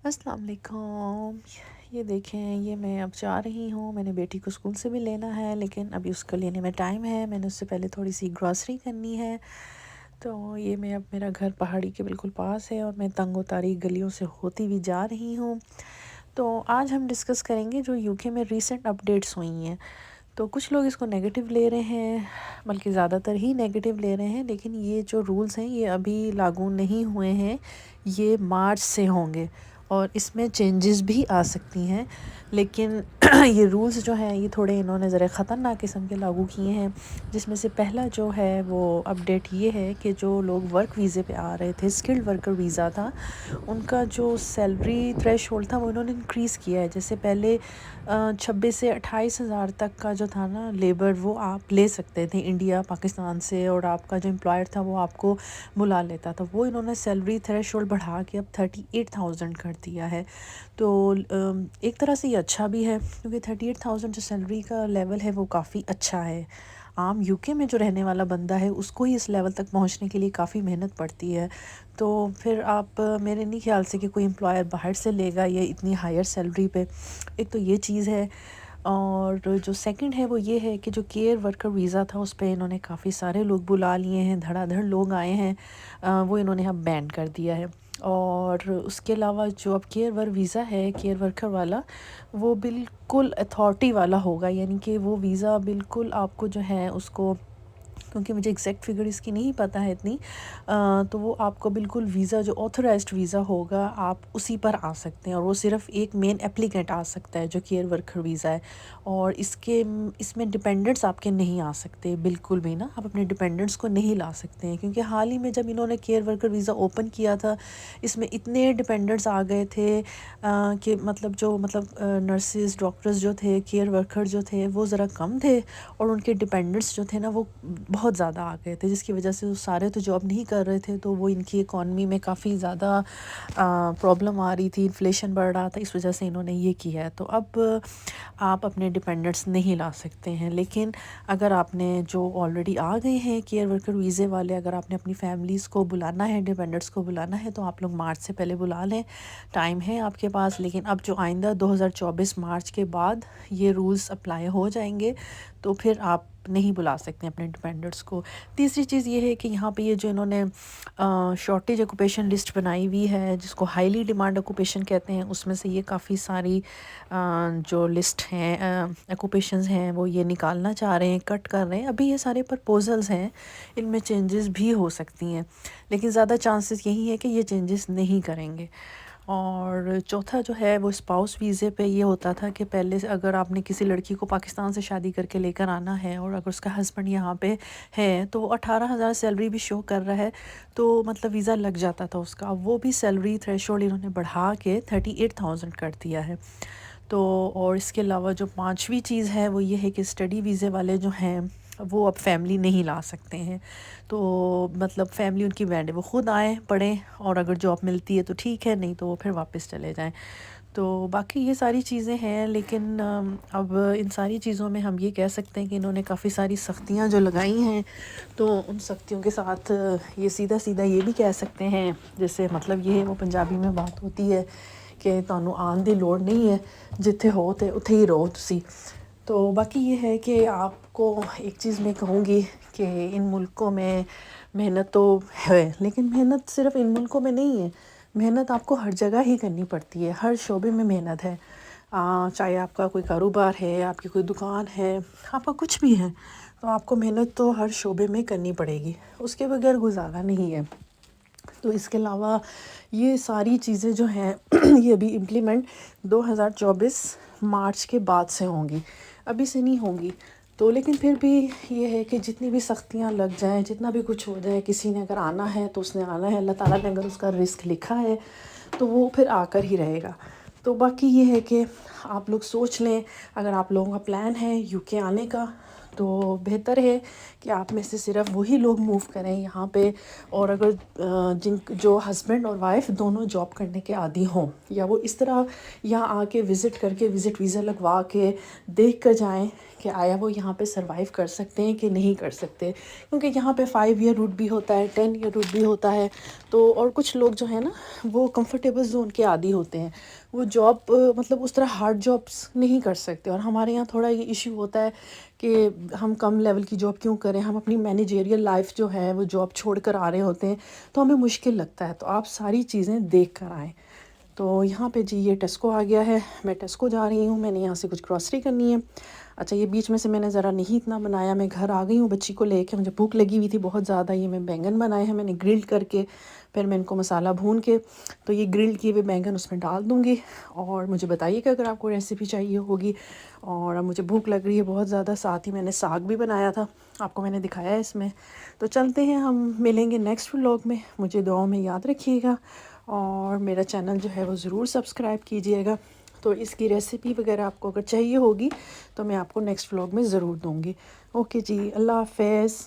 السلام علیکم۔ یہ دیکھیں، یہ میں اب جا رہی ہوں، میں نے بیٹی کو اسکول سے بھی لینا ہے، لیکن ابھی اس کو لینے میں ٹائم ہے، میں نے اس سے پہلے تھوڑی سی گراسری کرنی ہے۔ تو یہ میں اب، میرا گھر پہاڑی کے بالکل پاس ہے اور میں تنگ و تاریک گلیوں سے ہوتی ہوئی جا رہی ہوں۔ تو آج ہم ڈسکس کریں گے جو یو کے میں ریسنٹ اپڈیٹس ہوئی ہیں۔ تو کچھ لوگ اس کو نیگیٹو لے رہے ہیں، بلکہ زیادہ تر ہی نیگیٹو لے رہے ہیں، لیکن یہ جو رولز ہیں یہ ابھی لاگو نہیں ہوئے ہیں، یہ مارچ سے ہوں گے اور اس میں چینجز بھی آ سکتی ہیں۔ لیکن یہ رولز جو ہیں یہ تھوڑے انہوں نے ذرا خطرناک قسم کے لاگو کیے ہیں، جس میں سے پہلا جو ہے وہ اپڈیٹ یہ ہے کہ جو لوگ ورک ویزے پہ آ رہے تھے، اسکلڈ ورکر ویزا تھا، ان کا جو سیلری تھریش ہولڈ تھا وہ انہوں نے انکریز کیا ہے۔ جیسے پہلے 26 سے 28 ہزار تک کا جو تھا نا لیبر، وہ آپ لے سکتے تھے انڈیا پاکستان سے، اور آپ کا جو امپلائر تھا وہ آپ کو بلا لیتا تھا، وہ انہوں نے سیلری تھریش ہولڈ بڑھا کے اب 38,000 کر دیا ہے۔ تو ایک طرح سے یہ اچھا بھی ہے، کیونکہ 38,000 جو سیلری کا لیول ہے وہ کافی اچھا ہے۔ عام یو کے میں جو رہنے والا بندہ ہے اس کو ہی اس لیول تک پہنچنے کے لیے کافی محنت پڑتی ہے۔ تو پھر آپ، میرے نہیں خیال سے کہ کوئی امپلائر باہر سے لے گا یہ اتنی ہائر سیلری پہ۔ ایک تو یہ چیز ہے، اور جو سیکنڈ ہے وہ یہ ہے کہ جو کیئر ورکر ویزا تھا اس پہ انہوں نے کافی سارے لوگ بلا لیے ہیں، دھڑا دھڑ لوگ آئے ہیں، وہ انہوں نے اب بین کر دیا ہے۔ اور اس کے علاوہ جو اب کیئر ور ویزا ہے، کیئر ورکر والا، وہ بالکل اتھارٹی والا ہوگا، یعنی کہ وہ ویزا بالکل آپ کو جو ہے اس کو، کیونکہ مجھے ایگزیکٹ فگر اس کی نہیں پتہ ہے اتنی، تو وہ آپ کو بالکل ویزا جو آتھورائزڈ ویزا ہوگا آپ اسی پر آ سکتے ہیں، اور وہ صرف ایک مین اپلیکینٹ آ سکتا ہے جو کیئر ورکر ویزا ہے، اور اس میں ڈپینڈنٹس آپ کے نہیں آ سکتے بالکل بھی نا، آپ اپنے ڈپینڈنٹس کو نہیں لا سکتے ہیں، کیونکہ حال ہی میں جب انہوں نے کیئر ورکر ویزا اوپن کیا تھا اس میں اتنے ڈپینڈنٹس آ گئے تھے کہ مطلب نرسز، ڈاکٹرز جو تھے، کیئر ورکر جو تھے وہ ذرا کم تھے، اور ان کے ڈپینڈنٹس جو تھے نا وہ بہت زیادہ آ گئے تھے، جس کی وجہ سے وہ سارے تو جاب نہیں کر رہے تھے، تو وہ ان کی اکانومی میں کافی زیادہ پرابلم آ رہی تھی، انفلیشن بڑھ رہا تھا، اس وجہ سے انہوں نے یہ کیا ہے۔ تو اب آپ اپنے ڈپینڈنٹس نہیں لا سکتے ہیں، لیکن اگر آپ نے جو آلریڈی آ گئے ہیں کیئر ورکر ویزے والے، اگر آپ نے اپنی فیملیز کو بلانا ہے، ڈپینڈنٹس کو بلانا ہے، تو آپ لوگ مارچ سے پہلے بلا لیں، ٹائم ہے آپ کے پاس۔ لیکن اب جو آئندہ 2024 مارچ کے بعد یہ رولز اپلائی ہو جائیں گے، تو پھر آپ نہیں بلا سکتے اپنے ڈپینڈنٹس کو۔ تیسری چیز یہ ہے کہ یہاں پہ یہ جو انہوں نے شارٹیج آکوپیشن لسٹ بنائی ہوئی ہے، جس کو ہائیلی ڈیمانڈ آکوپیشن کہتے ہیں، اس میں سے یہ کافی ساری جو لسٹ ہیں آکوپیشنز ہیں وہ یہ نکالنا چاہ رہے ہیں، کٹ کر رہے ہیں۔ ابھی یہ سارے پرپوزلز ہیں، ان میں چینجز بھی ہو سکتی ہیں، لیکن زیادہ چانسز یہی ہے کہ یہ چینجز نہیں کریں گے۔ اور چوتھا جو ہے وہ اسپاؤس ویزے پہ یہ ہوتا تھا کہ پہلے سے اگر آپ نے کسی لڑکی کو پاکستان سے شادی کر کے لے کر آنا ہے، اور اگر اس کا ہسبینڈ یہاں پہ ہے تو وہ 18,000 سیلری بھی شو کر رہا ہے، تو مطلب ویزا لگ جاتا تھا اس کا۔ وہ بھی سیلری تھریش ہولڈ انہوں نے بڑھا کے 38,000 کر دیا ہے۔ تو اور اس کے علاوہ جو پانچویں چیز ہے وہ یہ ہے کہ اسٹڈی ویزے والے جو ہیں وہ اب فیملی نہیں لا سکتے ہیں، تو مطلب فیملی ان کی بینڈ ہے، وہ خود آئیں پڑھیں، اور اگر جاب ملتی ہے تو ٹھیک ہے، نہیں تو وہ پھر واپس چلے جائیں۔ تو باقی یہ ساری چیزیں ہیں، لیکن اب ان ساری چیزوں میں ہم یہ کہہ سکتے ہیں کہ انہوں نے کافی ساری سختیاں جو لگائی ہیں، تو ان سختیوں کے ساتھ یہ سیدھا سیدھا یہ بھی کہہ سکتے ہیں، جیسے مطلب یہ ہے، وہ پنجابی میں بات ہوتی ہے کہ تانوں آن دی لوڑ نہیں ہے، جتھے ہو تے اتھے ہی رہو تسی۔ تو باقی یہ ہے کہ آپ کو ایک چیز میں کہوں گی کہ ان ملکوں میں محنت تو ہے، لیکن محنت صرف ان ملکوں میں نہیں ہے، محنت آپ کو ہر جگہ ہی کرنی پڑتی ہے، ہر شعبے میں محنت ہے۔ چاہے آپ کا کوئی کاروبار ہے، آپ کی کوئی دکان ہے، آپ کا کچھ بھی ہے، تو آپ کو محنت تو ہر شعبے میں کرنی پڑے گی، اس کے بغیر گزارا نہیں ہے۔ تو اس کے علاوہ یہ ساری چیزیں جو ہیں یہ ابھی امپلیمنٹ 2024 مارچ کے بعد سے ہوں گی، ابھی سے نہیں ہوں گی۔ تو لیکن پھر بھی یہ ہے کہ جتنی بھی سختیاں لگ جائیں، جتنا بھی کچھ ہو جائے، کسی نے اگر آنا ہے تو اس نے آنا ہے، اللہ تعالیٰ نے اگر اس کا رزق لکھا ہے تو وہ پھر آ کر ہی رہے گا۔ تو باقی یہ ہے کہ آپ لوگ سوچ لیں، اگر آپ لوگوں کا پلان ہے یو کے آنے کا تو بہتر ہے کہ آپ میں سے صرف وہی لوگ موو کریں یہاں پہ، اور اگر جو ہسبینڈ اور وائف دونوں جاب کرنے کے عادی ہوں، یا وہ اس طرح یہاں آ کے وزٹ کر کے وزٹ ویزا لگوا کے دیکھ کر جائیں کہ آیا وہ یہاں پہ سروائیو کر سکتے ہیں کہ نہیں کر سکتے، کیونکہ یہاں پہ 5 ایئر روٹ بھی ہوتا ہے، 10 ایئر روٹ بھی ہوتا ہے. تو اور کچھ لوگ جو ہے نا وہ کمفرٹیبل زون کے عادی ہوتے ہیں، وہ جاب مطلب اس طرح ہارڈ جابس نہیں کر سکتے. اور ہمارے یہاں تھوڑا یہ ایشو ہوتا ہے کہ ہم کم لیول کی جاب کیوں کریں، ہم اپنی مینیجیریل لائف جو ہے وہ جاب چھوڑ کر آ رہے ہوتے ہیں، تو ہمیں مشکل لگتا ہے. تو آپ ساری چیزیں دیکھ کر آئیں. تو یہاں پہ جی یہ ٹیسکو آ گیا ہے، میں ٹیسکو جا رہی ہوں، میں نے یہاں سے کچھ گروسری کرنی ہے. اچھا یہ بیچ میں سے میں نے ذرا نہیں اتنا بنایا، میں گھر آ گئی ہوں بچی کو لے کے، مجھے بھوک لگی ہوئی تھی بہت زیادہ. یہ میں بینگن بنائے ہیں میں نے گرل کر کے، پھر میں ان کو مسالہ بھون کے، تو یہ گرل کیے ہوئے بینگن اس میں ڈال دوں گی. اور مجھے بتائیے کہ اگر آپ کو ریسیپی چاہیے ہوگی. اور مجھے بھوک لگ رہی ہے بہت زیادہ، ساتھ ہی میں نے ساگ بھی بنایا تھا، آپ کو میں نے دکھایا ہے اس میں. تو چلتے ہیں، ہم ملیں گے نیکسٹ ولاگ میں. مجھے دعاؤں میں یاد رکھیے گا، اور میرا چینل جو ہے وہ ضرور سبسکرائب کیجیے گا. تو اس کی ریسیپی وغیرہ آپ کو اگر چاہیے ہوگی تو میں آپ کو نیکسٹ ولاگ میں ضرور دوں گی. اوکے جی، اللہ حافظ.